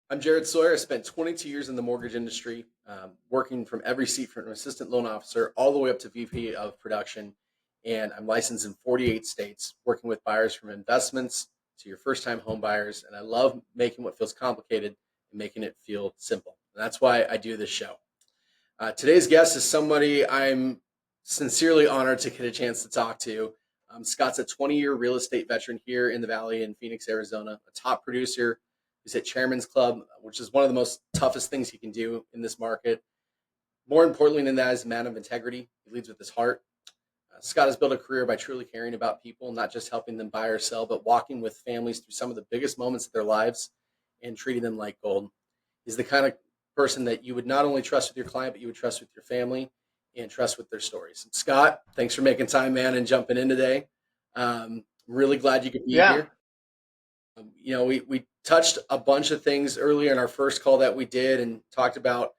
I'm Jared Sawyer. I spent 22 years in the mortgage industry, working from every seat from assistant loan officer all the way up to VP of production. And I'm licensed in 48 states, working with buyers from investments to your first time home buyers. And I love making what feels complicated and making it feel simple. And that's why I do this show. Today's guest is somebody I'm sincerely honored to get a chance to talk to. Scott's a 20-year real estate veteran here in the Valley in Phoenix, Arizona, a top producer. He's at Chairman's Club, which is one of the most toughest things he can do in this market. More importantly than that is a man of integrity. He leads with his heart. Scott has built a career by truly caring about people, not just helping them buy or sell, but walking with families through some of the biggest moments of their lives and treating them like gold. He's the kind of person that you would not only trust with your client, but you would trust with your family and trust with their stories. Scott, thanks for making time, man, and jumping in today. Really glad you could be Yeah, here. We touched a bunch of things earlier in our first call that we did and talked about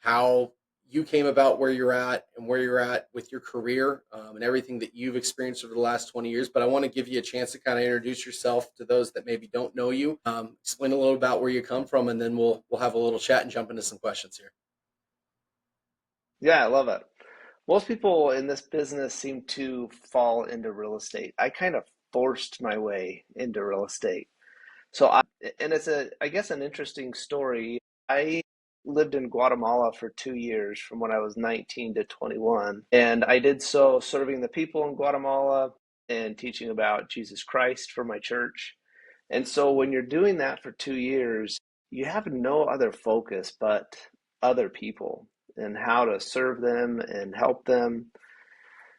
how you came about where you're at and where you're at with your career and everything that you've experienced over the last 20 years. But I want to give you a chance to kind of introduce yourself to those that maybe don't know you. Explain a little about where you come from, and then we'll have a little chat and jump into some questions here. yeah, I love it. Most people in this business seem to fall into real estate. I kind of forced my way into real estate. And it's I guess, an interesting story. I lived in Guatemala for 2 years from when I was 19 to 21. And I did so serving the people in Guatemala and teaching about Jesus Christ for my church. And so when you're doing that for 2 years, you have no other focus but other people and how to serve them and help them.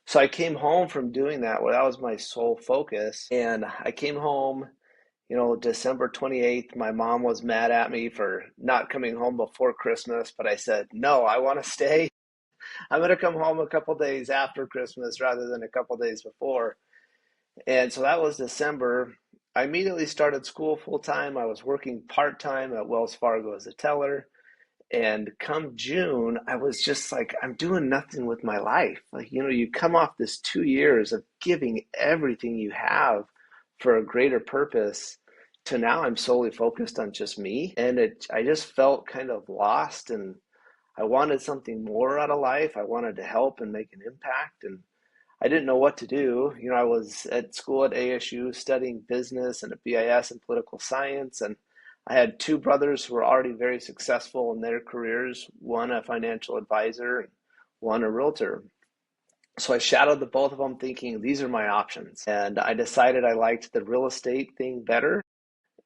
So I came home from doing that. Well, that was my sole focus. And I came home, December 28th. My mom was mad at me for not coming home before Christmas, but I said, no, I want to stay. I'm going to come home a couple days after Christmas rather than a couple days before. And so that was December. I immediately started school full time. I was working part time at Wells Fargo as a teller. And come June, I was just like, I'm doing nothing with my life. Like, you come off this 2 years of giving everything you have for a greater purpose to now I'm solely focused on just me. And I just felt kind of lost, and I wanted something more out of life. I wanted to help and make an impact. And I didn't know what to do. I was at school at ASU studying business and a BIS in political science, and I had two brothers who were already very successful in their careers, one a financial advisor and one a realtor. So I shadowed the both of them thinking these are my options. And I decided I liked the real estate thing better,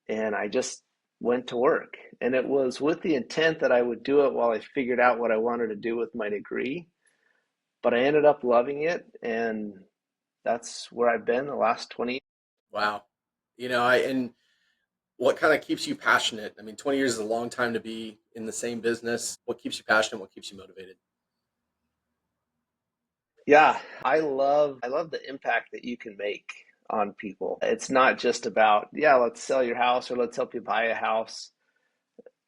and I just went to work. And it was with the intent that I would do it while I figured out what I wanted to do with my degree. But I ended up loving it, and that's where I've been the last 20. Wow. And what kind of keeps you passionate? I mean, 20 years is a long time to be in the same business. What keeps you passionate? What keeps you motivated? Yeah, I love the impact that you can make on people. It's not just about, yeah, let's sell your house or let's help you buy a house.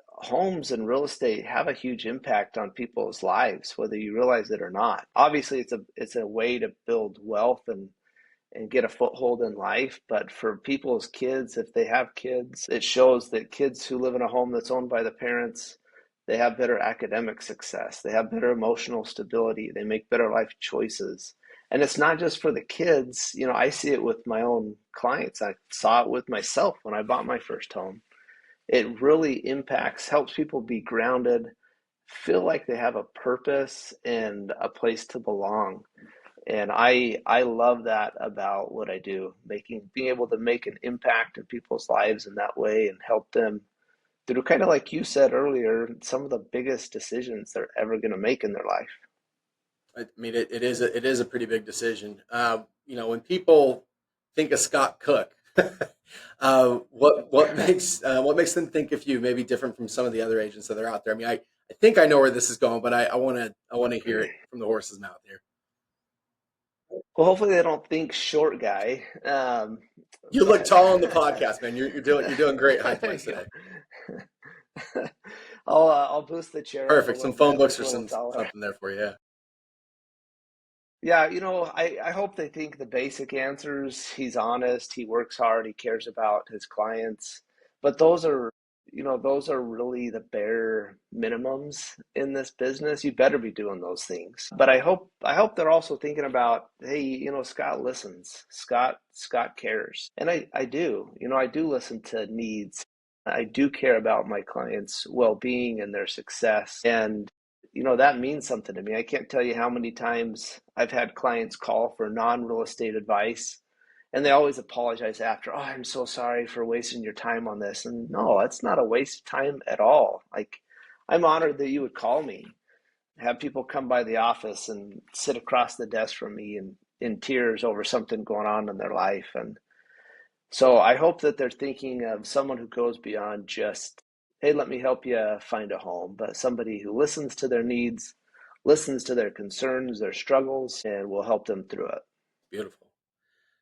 Homes and real estate have a huge impact on people's lives, whether you realize it or not. Obviously, it's a way to build wealth and get a foothold in life. But for people's kids, if they have kids, it shows that kids who live in a home that's owned by the parents, they have better academic success, they have better emotional stability, they make better life choices. And it's not just for the kids. I see it with my own clients. I saw it with myself when I bought my first home. It really helps people be grounded, feel like they have a purpose and a place to belong. And I love that about what I do, being able to make an impact in people's lives in that way and help them through, kind of like you said earlier, some of the biggest decisions they're ever going to make in their life. I mean, it is a pretty big decision. When people think of Scott Cook, what makes them think of you maybe different from some of the other agents that are out there? I mean, I think I know where this is going, but I want to hear it from the horse's mouth here. Well, hopefully they don't think short guy, You look but tall on the podcast, man. You're doing great height wise yeah. today. I'll boost the chair up a Perfect. Some little phone bit, books look or a little some taller. something there for you. Yeah. Yeah, I hope they think the basic answers. He's honest, he works hard, he cares about his clients. But those are, those are really the bare minimums in this business. You better be doing those things. But I hope they're also thinking about, hey, Scott listens. Scott cares. And I do. I do listen to needs. I do care about my clients' well-being and their success. And that means something to me. I can't tell you how many times I've had clients call for non-real estate advice, and they always apologize after. Oh, I'm so sorry for wasting your time on this. And no, it's not a waste of time at all. Like, I'm honored that you would call me, have people come by the office and sit across the desk from me and in tears over something going on in their life. And so I hope that they're thinking of someone who goes beyond just, hey, let me help you find a home, but somebody who listens to their needs, listens to their concerns, their struggles, and will help them through it. Beautiful.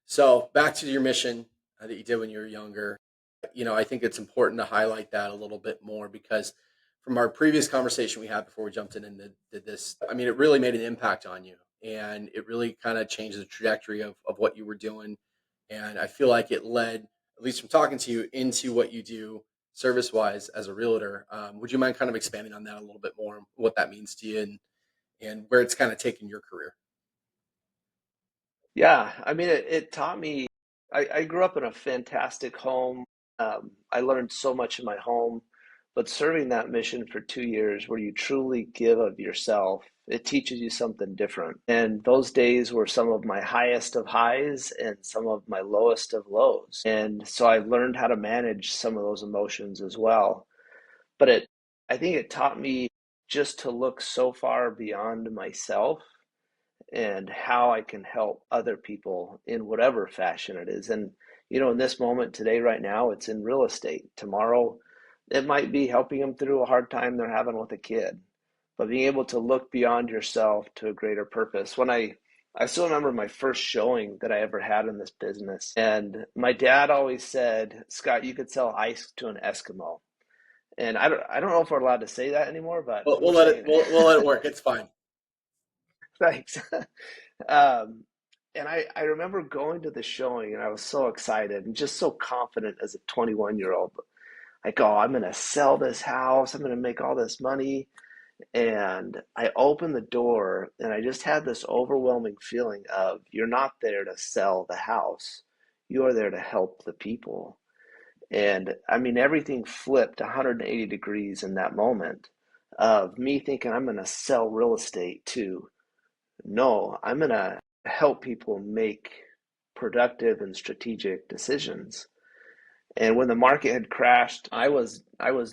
So back to your mission that you did when you were younger. I think it's important to highlight that a little bit more because from our previous conversation we had before we jumped in and did this, I mean, it really made an impact on you and it really kind of changed the trajectory of what you were doing. And I feel like it led, at least from talking to you, into what you do service wise as a realtor. Would you mind kind of expanding on that a little bit more, what that means to you and where it's kind of taken your career? Yeah, I mean, it taught me. I grew up in a fantastic home. I learned so much in my home, but serving that mission for 2 years where you truly give of yourself, it teaches you something different. And those days were some of my highest of highs and some of my lowest of lows. And so I learned how to manage some of those emotions as well. But I think it taught me just to look so far beyond myself and how I can help other people in whatever fashion it is. And, in this moment today, right now, it's in real estate. Tomorrow, it might be helping them through a hard time they're having with a kid. But being able to look beyond yourself to a greater purpose. I still remember my first showing that I ever had in this business. And my dad always said, Scott, you could sell ice to an Eskimo. And I don't know if we're allowed to say that anymore, but We'll we're let it saying we'll let it it. work. It's fine. Thanks. Um, and I remember going to the showing and I was so excited and just so confident as a 21-year-old. Like, oh, I'm going to sell this house. I'm going to make all this money. And I opened the door and I just had this overwhelming feeling of you're not there to sell the house. You are there to help the people. And I mean, everything flipped 180 degrees in that moment of me thinking I'm going to sell real estate to no, I'm going to help people make productive and strategic decisions. And when the market had crashed, I was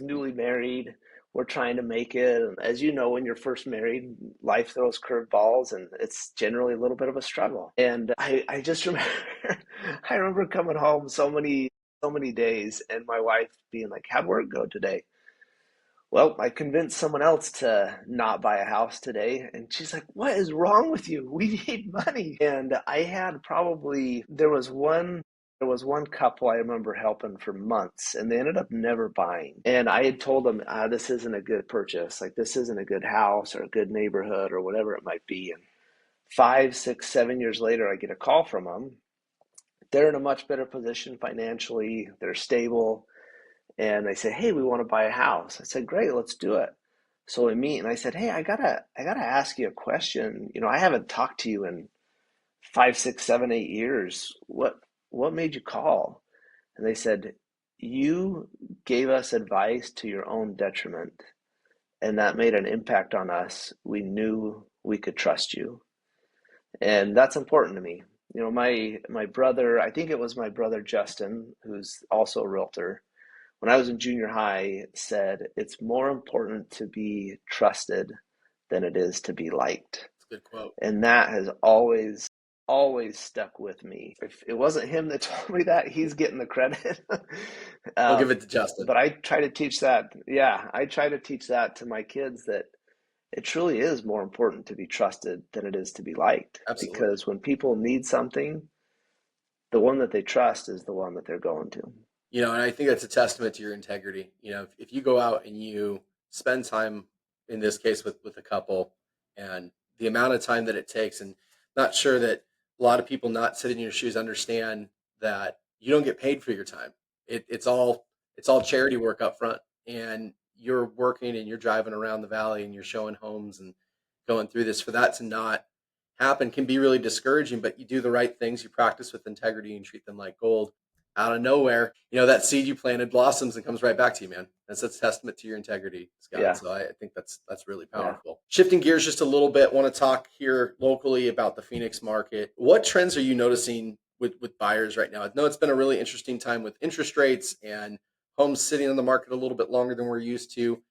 newly married. We're trying to make it. And as you know, when you're first married, life throws curveballs and it's generally a little bit of a struggle. And I just remember I remember coming home so many days and my wife being like, how'd work go today? Well, I convinced someone else to not buy a house today. And she's like, what is wrong with you? We need money. And I had probably, there was one couple I remember helping for months and they ended up never buying. And I had told them, this isn't a good purchase. Like, this isn't a good house or a good neighborhood or whatever it might be. And 5, 6, 7 years later, I get a call from them. They're in a much better position financially. They're stable and they say, "Hey, we want to buy a house." I said, "Great, let's do it." So we meet, and I said, "Hey, I gotta ask you a question. I haven't talked to you in 5, 6, 7, 8 years. What made you call?" And they said, "You gave us advice to your own detriment, and that made an impact on us. We knew we could trust you." And that's important to me. My brother, I think it was my brother Justin, who's also a realtor, when I was in junior high, said it's more important to be trusted than it is to be liked. It's a good quote. And that has always stuck with me. If it wasn't him that told me that, he's getting the credit. I'll give it to Justin. But I try to teach that. Yeah, I try to teach that to my kids that it truly is more important to be trusted than it is to be liked. Absolutely. Because when people need something, the one that they trust is the one that they're going to. And I think that's a testament to your integrity. If you go out and you spend time, in this case with a couple, and the amount of time that it takes, and not sure that a lot of people not sitting in your shoes understand that you don't get paid for your time. It's it's all charity work up front, and you're working and you're driving around the valley and you're showing homes and going through this. For that to not happen can be really discouraging, but you do the right things, you practice with integrity and treat them like gold. Out of nowhere, that seed you planted blossoms and comes right back to you, man. That's a testament to your integrity, Scott. Yeah, So I think that's really yeah. powerful. Shifting gears just a little bit, want to talk here locally about the Phoenix market. What trends are you noticing with buyers right now? I know it's been a really interesting time with interest rates and homes sitting on the market a little bit longer than we're used to.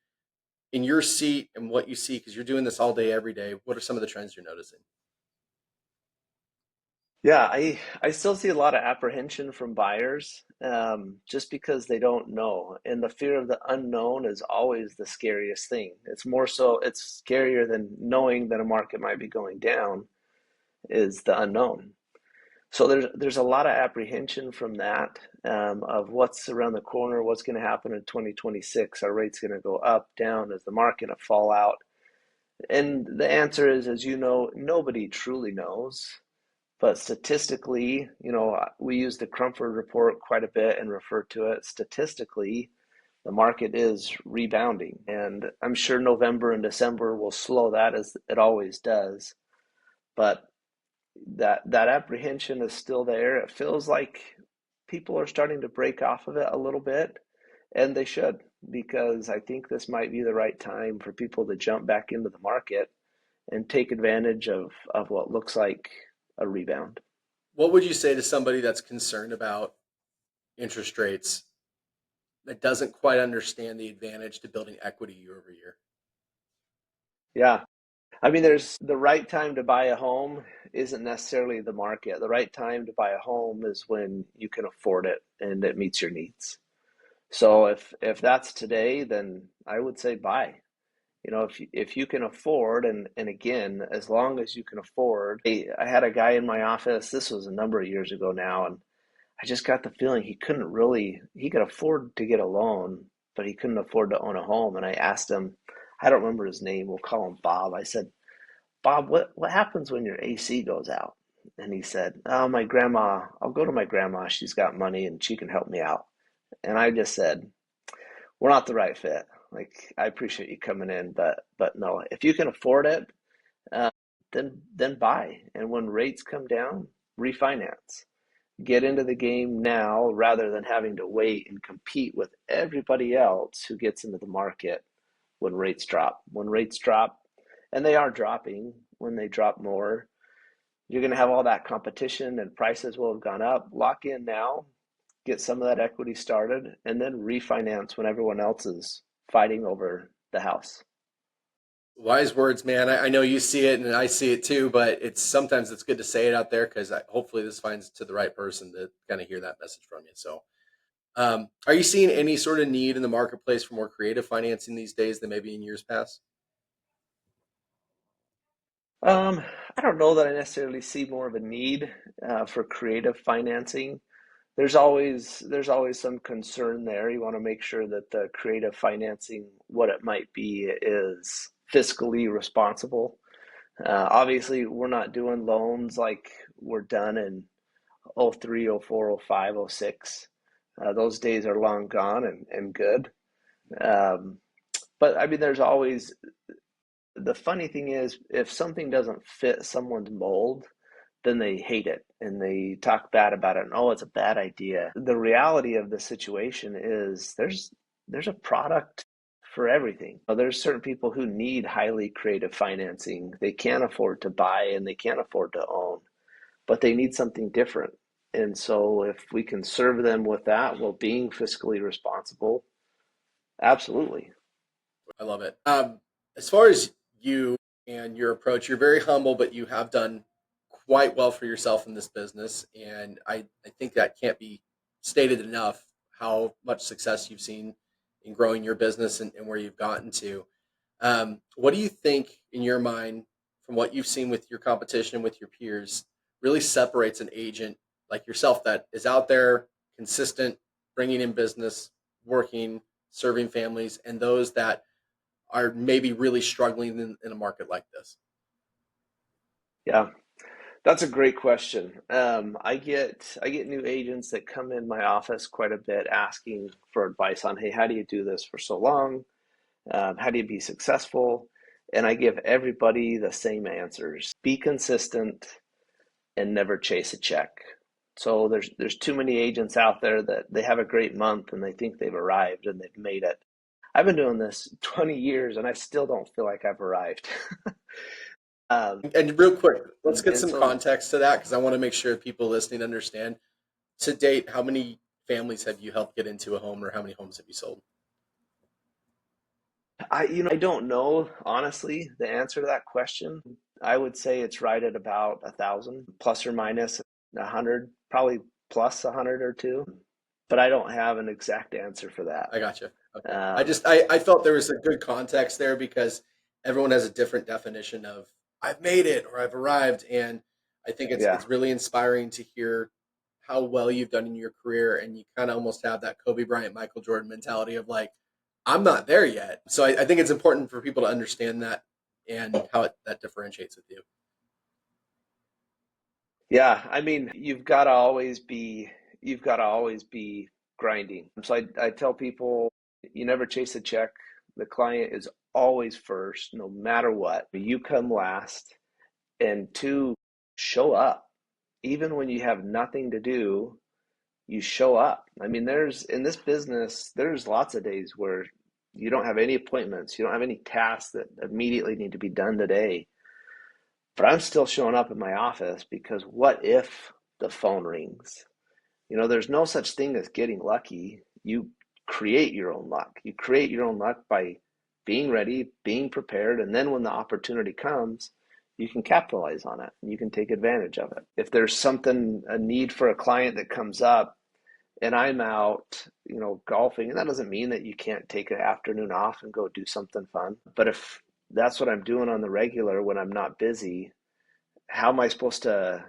In your seat and what you see, because you're doing this all day, every day, what are some of the trends you're noticing? Yeah, I still see a lot of apprehension from buyers, just because they don't know. And the fear of the unknown is always the scariest thing. It's more so, it's scarier than knowing that a market might be going down is the unknown. So there's a lot of apprehension from that, of what's around the corner, what's going to happen in 2026. Are rates going to go up, down? Is the market going to fall out? And the answer is, as you know, nobody truly knows. But statistically, we use the Crumford report quite a bit and refer to it. Statistically, the market is rebounding. And I'm sure November and December will slow that as it always does. But that apprehension is still there. It feels like people are starting to break off of it a little bit, and they should, because I think this might be the right time for people to jump back into the market and take advantage of what looks like a rebound. What would you say to somebody that's concerned about interest rates that doesn't quite understand the advantage to building equity year over year? Yeah. I mean, there's the right time to buy a home isn't necessarily the market. The right time to buy a home is when you can afford it and it meets your needs. So if that's today, then I would say buy. If you can afford, and again, as long as you can afford. I had a guy in my office, this was a number of years ago now, and I just got the feeling he could afford to get a loan, but he couldn't afford to own a home. And I asked him, I don't remember his name, we'll call him Bob. I said, Bob, what happens when your AC goes out? And he said, oh, my grandma, I'll go to my grandma. She's got money and she can help me out. And I just said, we're not the right fit. Like, I appreciate you coming in, but no, if you can afford it, uh, then buy. And when rates come down, refinance. Get into the game now rather than having to wait and compete with everybody else who gets into the market when rates drop. When rates drop, and they are dropping, when they drop more, you're going to have all that competition and prices will have gone up. Lock in now, get some of that equity started, and then refinance when everyone else is fighting over the house. Wise words, man. I know you see it and I see it too, but it's good to say it out there because hopefully this finds to the right person to kind of hear that message from you. So, are you seeing any sort of need in the marketplace for more creative financing these days than maybe in years past? Um, I don't know that I necessarily see more of a need for creative financing. There's always some concern there. You want to make sure that the creative financing, what it might be, is fiscally responsible. Obviously, we're not doing loans like we're done in '03, '04, '05, '06. Those days are long gone and good. Um, but I mean, there's always the funny thing is, if something doesn't fit someone's mold, then they hate it and they talk bad about it and, oh, it's a bad idea. The reality of the situation is there's a product for everything. There's certain people who need highly creative financing. They can't afford to buy and they can't afford to own, but they need something different. And so if we can serve them with that while being fiscally responsible, absolutely. I love it. As far as you and your approach, you're very humble, but you have done quite well for yourself in this business. And I think that can't be stated enough how much success you've seen in growing your business and where you've gotten to. What do you think, in your mind, from what you've seen with your competition, with your peers, really separates an agent like yourself that is out there, consistent, bringing in business, working, serving families, and those that are maybe really struggling in a market like this? Yeah. That's a great question. I get new agents that come in my office quite a bit asking for advice on, hey, how do you do this for so long? How do you be successful? And I give everybody the same answers. Be consistent and never chase a check. So there's too many agents out there that they have a great month and they think they've arrived and they've made it. I've been doing this 20 years and I still don't feel like I've arrived. um, And real quick, let's get and some so context to that because I want to make sure people listening understand. To date, how many families have you helped get into a home, or how many homes have you sold? I don't know honestly the answer to that question. I would say it's right at about 1,000 plus or minus 100, probably plus 100 or two, but I don't have an exact answer for that. I gotcha. Okay. Um, I felt there was a good context there because everyone has a different definition of I've made it or I've arrived. And I think yeah, it's really inspiring to hear how well you've done in your career, and you kind of almost have that Kobe Bryant, Michael Jordan mentality of like, I'm not there yet. So I think it's important for people to understand that and how that differentiates with you. yeah. I mean, you've got to always be grinding. So I tell people, you never chase a check. The client is always first, no matter what. You come last, and two, show up. Even when you have nothing to do, you show up. I mean, there's in this business, there's lots of days where you don't have any appointments, you don't have any tasks that immediately need to be done today, but I'm still showing up in my office because what if the phone rings? There's no such thing as getting lucky. You create your own luck. You create your own luck by being ready, being prepared, and then when the opportunity comes, you can capitalize on it and you can take advantage of it. If there's something, a need for a client that comes up and I'm out, golfing, and that doesn't mean that you can't take an afternoon off and go do something fun. But if that's what I'm doing on the regular when I'm not busy, how am I supposed to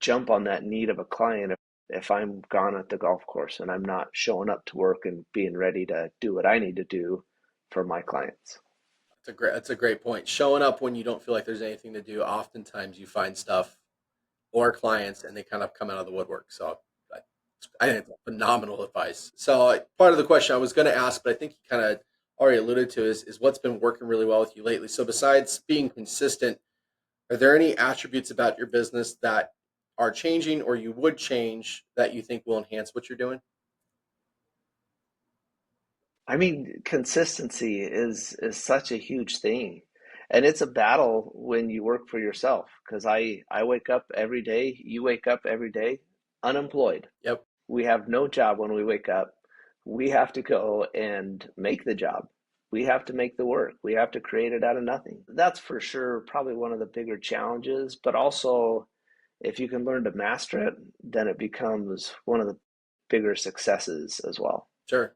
jump on that need of a client if I'm gone at the golf course and I'm not showing up to work and being ready to do what I need to do for my clients? That's a great point. Showing up when you don't feel like there's anything to do. Oftentimes you find stuff or clients and they kind of come out of the woodwork. So I, I think it's phenomenal advice. So part of the question I was going to ask, but I think you kind of already alluded to is what's been working really well with you lately. So besides being consistent, are there any attributes about your business that are changing or you would change that you think will enhance what you're doing? I mean, consistency is such a huge thing. And it's a battle when you work for yourself because I wake up every day, you wake up every day unemployed. Yep. We have no job when we wake up. We have to go and make the job. We have to make the work. We have to create it out of nothing. That's for sure probably one of the bigger challenges, but also if you can learn to master it, then it becomes one of the bigger successes as well. Sure.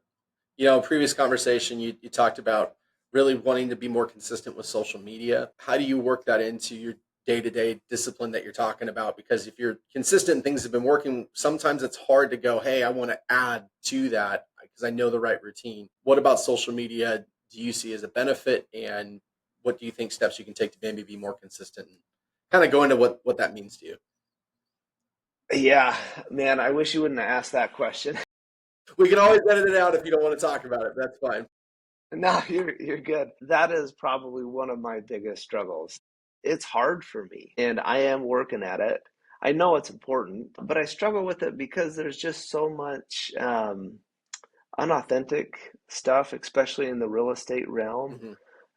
Previous conversation, you talked about really wanting to be more consistent with social media. How do you work that into your day to day discipline that you're talking about? Because if you're consistent and things have been working, sometimes it's hard to go, hey, I want to add to that because I know the right routine. What about social media do you see as a benefit? And what do you think steps you can take to maybe be more consistent and kind of go into what that means to you? Yeah, man, I wish you wouldn't have asked that question. We can always edit it out if you don't want to talk about it. That's fine. No, you're good. That is probably one of my biggest struggles. It's hard for me, and I am working at it. I know it's important, but I struggle with it because there's just so much unauthentic stuff, especially in the real estate realm, Hmm.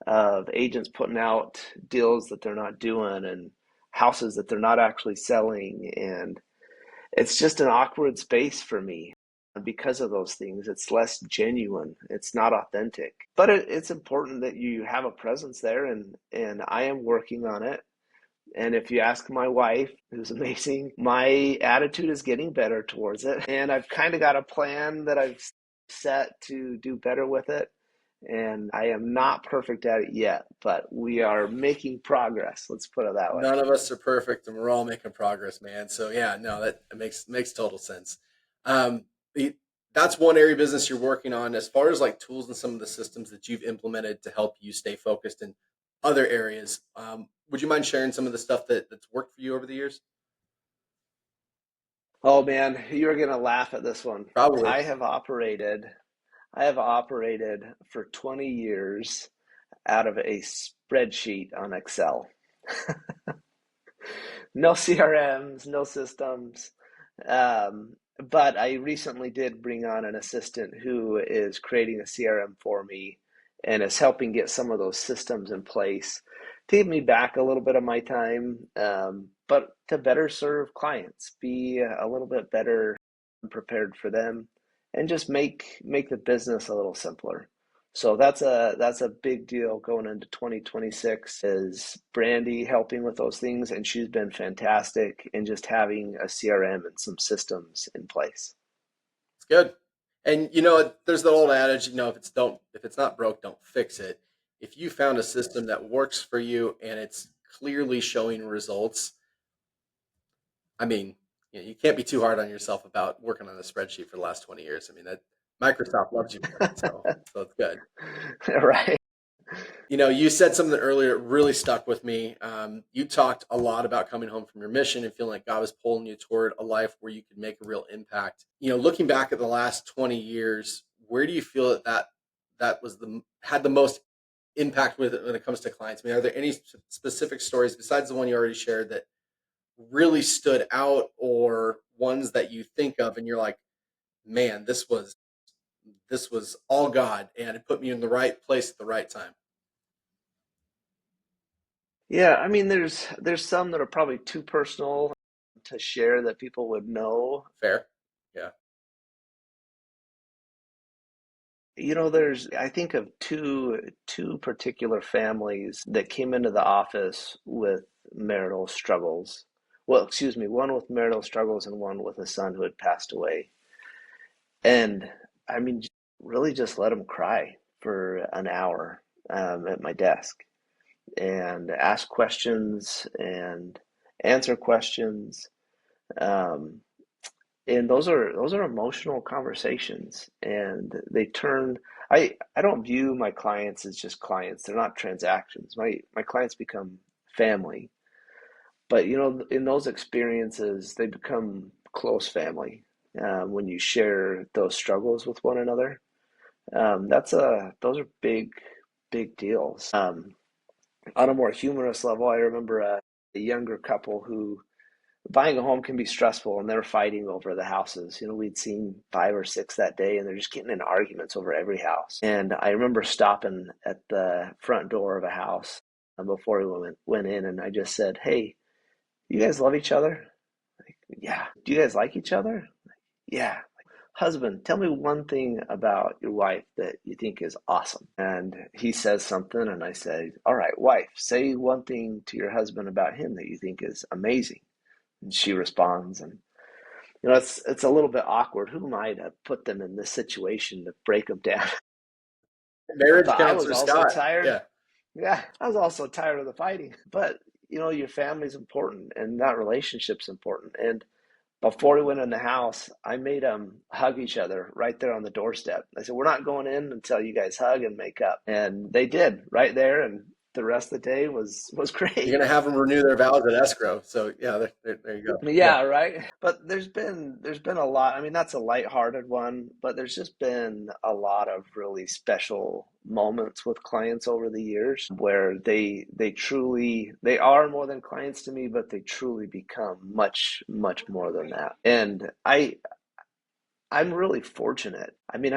of agents putting out deals that they're not doing and houses that they're not actually selling. And it's just an awkward space for me because of those things. It's less genuine. It's not authentic. But it's important that you have a presence there, and I am working on it. And if you ask my wife, who's amazing, my attitude is getting better towards it. And I've kind of got a plan that I've set to do better with it. And I am not perfect at it yet, but we are making progress. Let's put it that way. None of us are perfect, and we're all making progress, man. So yeah, no, that makes total sense. Um, the, that's one area of business you're working on. As far as like tools and some of the systems that you've implemented to help you stay focused in other areas, Would you mind sharing some of the stuff that's worked for you over the years? Oh man, you're gonna laugh at this one. Probably. I have operated, I have operated for 20 years out of a spreadsheet on Excel. No CRMs, no systems. But I recently did bring on an assistant who is creating a CRM for me and is helping get some of those systems in place to give me back a little bit of my time, but to better serve clients, be a little bit better prepared for them, and just make the business a little simpler. So that's a big deal going into 2026 is Brandy helping with those things, and she's been fantastic in just having a CRM and some systems in place. It's good. And there's the old adage, if it's not broke, don't fix it. If you found a system that works for you and it's clearly showing results, I mean, you can't be too hard on yourself about working on a spreadsheet for the last 20 years. I mean, that Microsoft loves you for it, so it's good. Right. You said something earlier that really stuck with me. You talked a lot about coming home from your mission and feeling like God was pulling you toward a life where you could make a real impact. Looking back at the last 20 years, where do you feel that was had the most impact with it when it comes to clients? I mean, are there any specific stories besides the one you already shared that really stood out, or ones that you think of and you're like, man, this was all God and it put me in the right place at the right time? Yeah, I mean, there's some that are probably too personal to share that people would know. Fair. Yeah. There's I think of two particular families that came into the office with marital struggles. Well, excuse me, one with marital struggles and one with a son who had passed away. And I mean, really just let them cry for an hour at my desk and ask questions and answer questions. Um, and those are emotional conversations, and they turn. I don't view my clients as just clients. They're not transactions. My clients become family. But in those experiences, they become close family when you share those struggles with one another. Those are big deals. On a more humorous level, I remember a younger couple who buying a home can be stressful, and they're fighting over the houses. We'd seen five or six that day, and they're just getting in arguments over every house. And I remember stopping at the front door of a house before we went in, and I just said, "Hey, you guys love each other?" Like, yeah. Do you guys like each other? Yeah. Husband, tell me one thing about your wife that you think is awesome. And he says something, and I say, all right, wife, say one thing to your husband about him that you think is amazing. And she responds, and it's a little bit awkward. Who am I to put them in this situation to break them down? Marriage But I was counselor also Scott. tired. Yeah. Yeah, I was also tired of the fighting. But your family's important, and that relationship's important. And before we went in the house, I made them hug each other right there on the doorstep. I said, "We're not going in until you guys hug and make up." And they did right there, and the rest of the day was You're great. gonna have them renew their vows at escrow. So yeah, there you go. Yeah. Yeah, right. But there's been a lot. I mean, that's a lighthearted one, but there's just been a lot of really special moments with clients over the years where they are more than clients to me, but they truly become much more than that. And I'm really fortunate. I mean,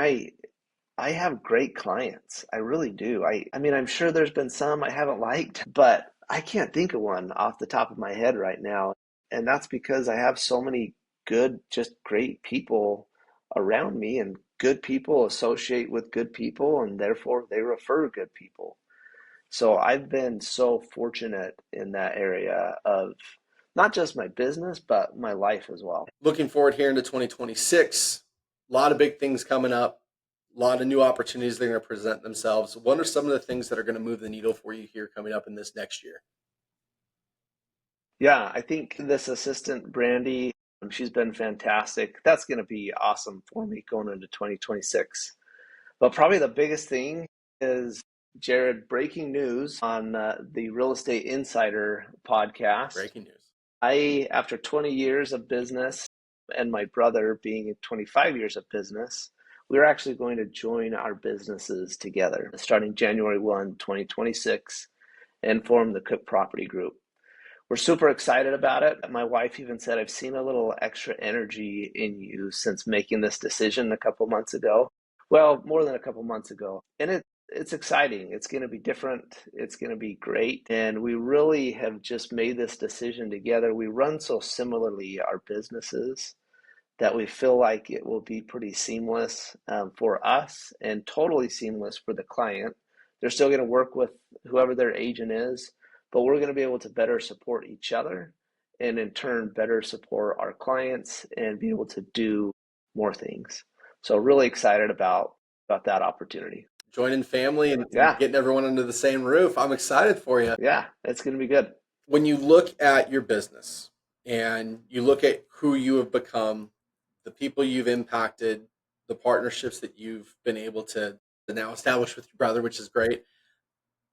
I have great clients. I really do. I mean, I'm sure there's been some I haven't liked, but I can't think of one off the top of my head right now. And that's because I have so many good, just great people around me, and good people associate with good people, and therefore they refer good people. So I've been so fortunate in that area of not just my business, but my life as well. Looking forward here into 2026. A lot of big things coming up. A lot of new opportunities that are going to present themselves. What are some of the things that are going to move the needle for you here coming up in this next year? Yeah, I think this assistant, Brandy, she's been fantastic. That's going to be awesome for me going into 2026. But probably the biggest thing is Jared, breaking news on the Real Estate Insider podcast. Breaking news. After 20 years of business and my brother being 25 years of business, we're actually going to join our businesses together starting January 1, 2026, and form the Cook Property Group. We're super excited about it. My wife even said, I've seen a little extra energy in you since making this decision a couple months ago. Well, more than a couple months ago. And it's exciting. It's going to be different. It's going to be great. And we really have just made this decision together. We run so similarly our businesses that we feel like it will be pretty seamless for us and totally seamless for the client. They're still going to work with whoever their agent is, but we're going to be able to better support each other and in turn better support our clients and be able to do more things. So really excited about that opportunity. Joining family and Yeah, getting everyone under the same roof. I'm excited for you. yeah, it's going to be good. When you look at your business and you look at who you have become, the people you've impacted, the partnerships that you've been able to now establish with your brother, which is great,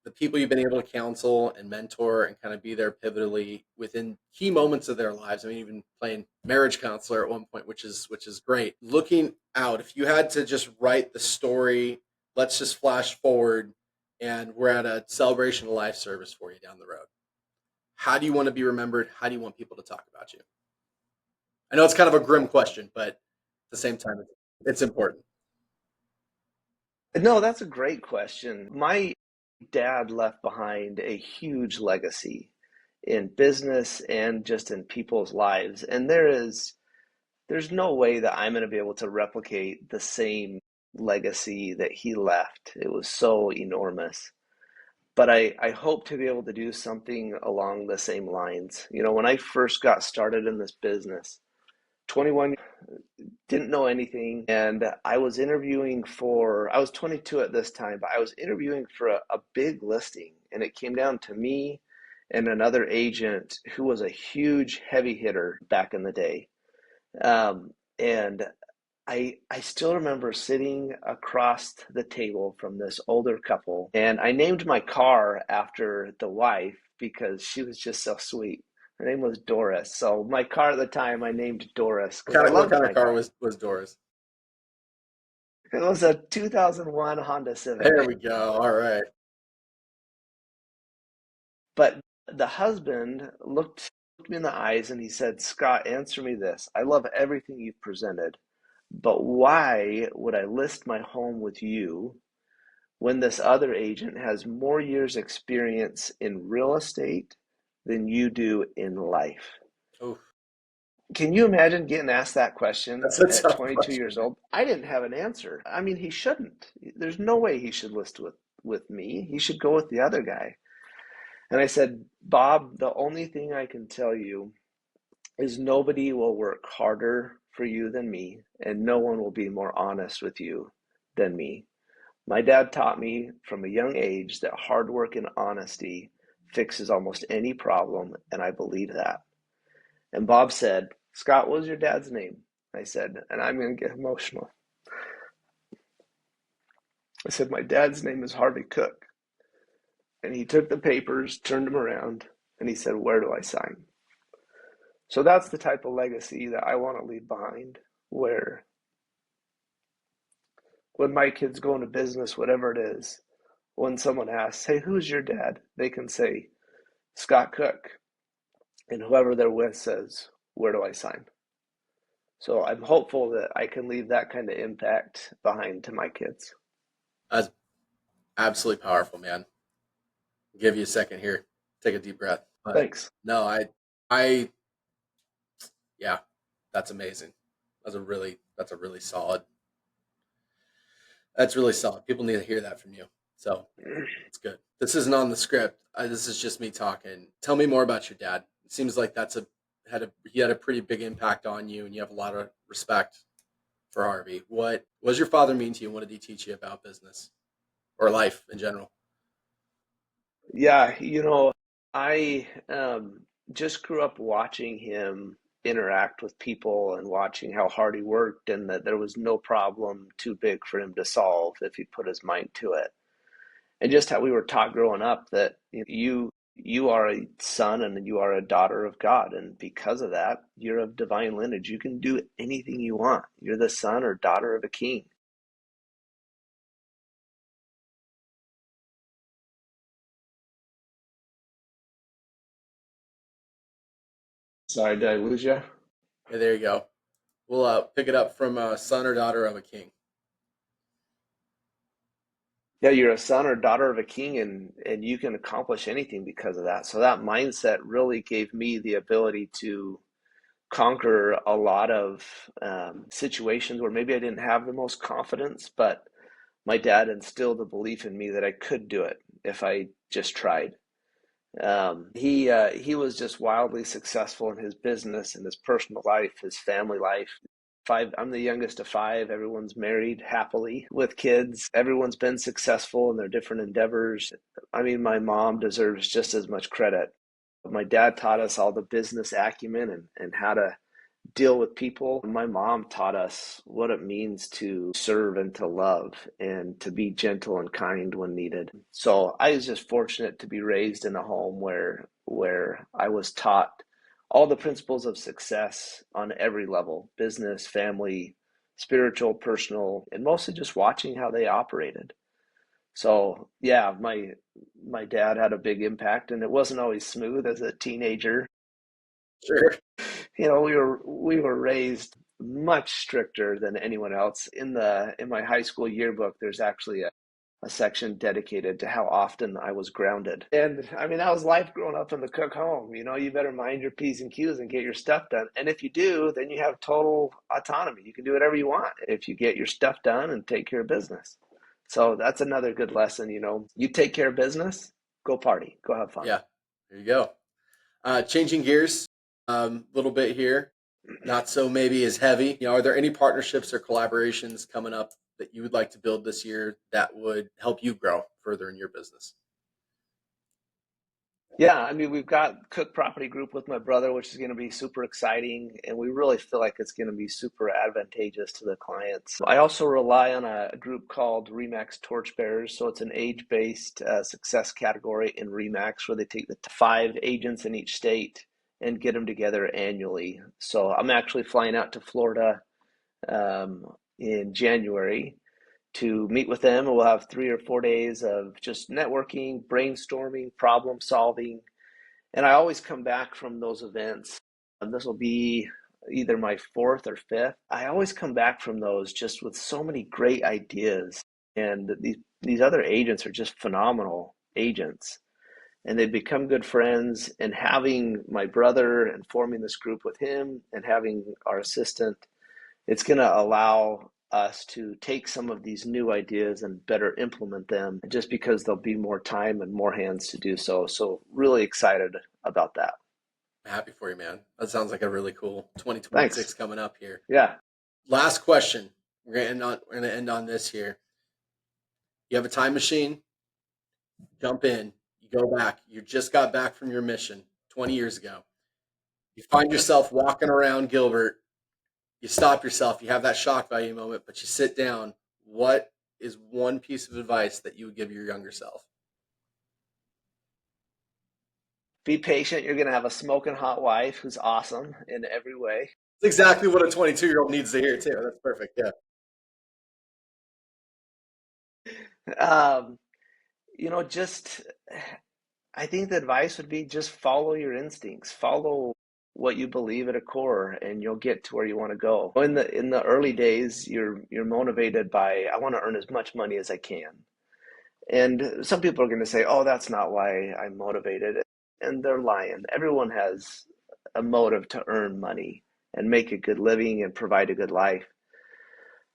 the people you've been able to counsel and mentor and kind of be there pivotally within key moments of their lives. I mean, even playing marriage counselor at one point, which is great. Looking out, if you had to just write the story, let's just flash forward and we're at a celebration of life service for you down the road. How do you want to be remembered? How do you want people to talk about you? I know it's kind of a grim question, but at the same time, it's important. No, that's a great question. My dad left behind a huge legacy in business and just in people's lives. And there's no way that I'm going to be able to replicate the same legacy that he left. It was so enormous. But I hope to be able to do something along the same lines. You know, when I first got started in this business, 21, didn't know anything, and I was 22 at this time, but I was interviewing for a big listing, and it came down to me and another agent who was a huge heavy hitter back in the day. And I still remember sitting across the table from this older couple, and I named my car after the wife because she was just so sweet. Her name was Doris. So my car at the time I named Doris because I What loved kind of my car car. was Doris? It was a 2001 Honda There Civic. we go. All right. But the husband looked me in the eyes and he said, Scott, answer me this. I love everything you've presented, but why would I list my home with you when this other agent has more years experience in real estate than you do in life? Oh, Can you imagine getting asked that question that's a at tough 22 question, years man. old? I didn't have an answer. I mean, he shouldn't. There's no way he should list with me. He should go with the other guy. And I said, Bob, the only thing I can tell you is nobody will work harder for you than me, and no one will be more honest with you than me. My dad taught me from a young age that hard work and honesty fixes almost any problem, and I believe that. And Bob said, Scott, what was your dad's name? I said, and I'm going to get emotional. I said, my dad's name is Harvey Cook. And he took the papers, turned them around, and he said, where do I sign? So that's the type of legacy that I want to leave behind, where when my kids go into business, whatever it is, when someone asks, hey, who's your dad? They can say, Scott Cook. And whoever they're with says, where do I sign? So I'm hopeful that I can leave that kind of impact behind to my kids. That's absolutely powerful, man. I'll give you a second here. Take a deep breath. But Thanks. no, I, yeah, that's amazing. That's a really solid. That's really solid. People need to hear that from you. So it's good. This isn't on the script. This is just me talking. Tell me more about your dad. It seems like he had a pretty big impact on you, and you have a lot of respect for Harvey. What does your father mean to you? And what did he teach you about business or life in general? Yeah, I just grew up watching him interact with people and watching how hard he worked, and that there was no problem too big for him to solve if he put his mind to it. and just how we were taught growing up that you are a son and you are a daughter of God, and because of that, you're of divine lineage. You can do anything you want. You're the son or daughter of a king. Sorry, did I lose you? Yeah, there you go. We'll pick it up from son or daughter of a king. Yeah, you're a son or daughter of a king, and you can accomplish anything because of that. So that mindset really gave me the ability to conquer a lot of situations where maybe I didn't have the most confidence, but my dad instilled the belief in me that I could do it if I just tried. He was just wildly successful in his business, in his personal life, his family life. Five, I'm the youngest of five. Everyone's married happily with kids. Everyone's been successful in their different endeavors. I mean, my mom deserves just as much credit. My dad taught us all the business acumen and how to deal with people. My mom taught us what it means to serve and to love and to be gentle and kind when needed. So I was just fortunate to be raised in a home where I was taught all the principles of success on every level, business, family, spiritual, personal, and mostly just watching how they operated. So yeah, my dad had a big impact, and it wasn't always smooth as a teenager. Sure. We were raised much stricter than anyone else. In my high school yearbook, there's actually a section dedicated to how often I was grounded. And I mean, that was life growing up in the Cook home. You better mind your P's and Q's and get your stuff done. And if you do, then you have total autonomy. You can do whatever you want if you get your stuff done and take care of business. So that's another good lesson. You take care of business, go party, go have fun. Yeah. There you go. Changing gears a little bit here, not so maybe as heavy. Are there any partnerships or collaborations coming up that you would like to build this year that would help you grow further in your business? Yeah, I mean, we've got Cook Property Group with my brother, which is going to be super exciting, and we really feel like it's going to be super advantageous to the clients. I also rely on a group called Remax Torchbearers, so it's an age-based success category in Remax where they take the 5 agents in each state and get them together annually. So I'm actually flying out to Florida um, in January to meet with them, and we'll have 3 or 4 days of just networking, brainstorming, problem solving. And I always come back from those events, and this will be either my fourth or fifth. I always come back from those just with so many great ideas. And these other agents are just phenomenal agents. And they've become good friends. And having my brother and forming this group with him and having our assistant, it's going to allow us to take some of these new ideas and better implement them just because there'll be more time and more hands to do so. So, really excited about that. I'm happy for you, man. That sounds like a really cool Thanks. 2026 coming up here. Yeah. Last question. We're gonna end on this here. You have a time machine, jump in, you go back, you just got back from your mission 20 years ago. You find yourself walking around Gilbert, you stop yourself, you have that shock value moment, but you sit down. What is one piece of advice that you would give your younger self? Be patient. You're going to have a smoking hot wife who's awesome in every way. It's exactly what a 22-year-old needs to hear too. That's perfect. Yeah. Um, just I think the advice would be just follow your instincts, follow what you believe at a core, and you'll get to where you want to go. In the early days, you're motivated by I want to earn as much money as I can. And some people are going to say, "Oh, that's not why I'm motivated." And they're lying. Everyone has a motive to earn money and make a good living and provide a good life.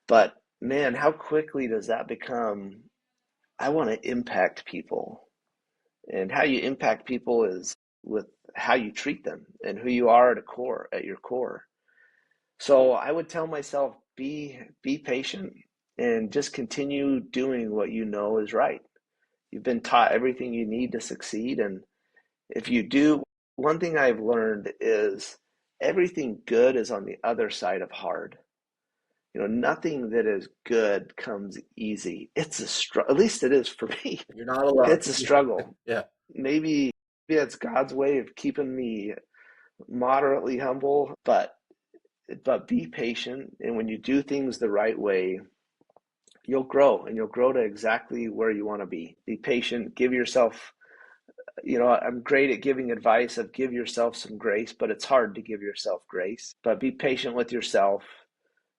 But man, how quickly does that become, I want to impact people. And how you impact people is with how you treat them and who you are at your core. So I would tell myself, be patient and just continue doing what you know is right. You've been taught everything you need to succeed. And if you do, one thing I've learned is everything good is on the other side of hard. Nothing that is good comes easy. It's a struggle. At least it is for me. You're not alone. It's a struggle. Yeah. Maybe it's God's way of keeping me moderately humble, but be patient. And when you do things the right way, you'll grow, and you'll grow to exactly where you want to be. Be patient. Give yourself, I'm great at giving advice of give yourself some grace, but it's hard to give yourself grace. But be patient with yourself.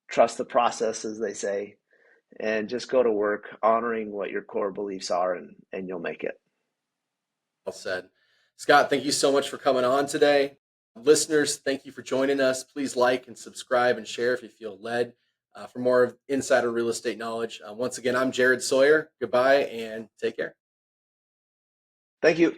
Trust the process, as they say, and just go to work honoring what your core beliefs are, and you'll make it. Well said. Scott, thank you so much for coming on today. Listeners, thank you for joining us. Please like and subscribe and share if you feel led for more insider real estate knowledge. Once again, I'm Jared Sawyer. Goodbye and take care. Thank you.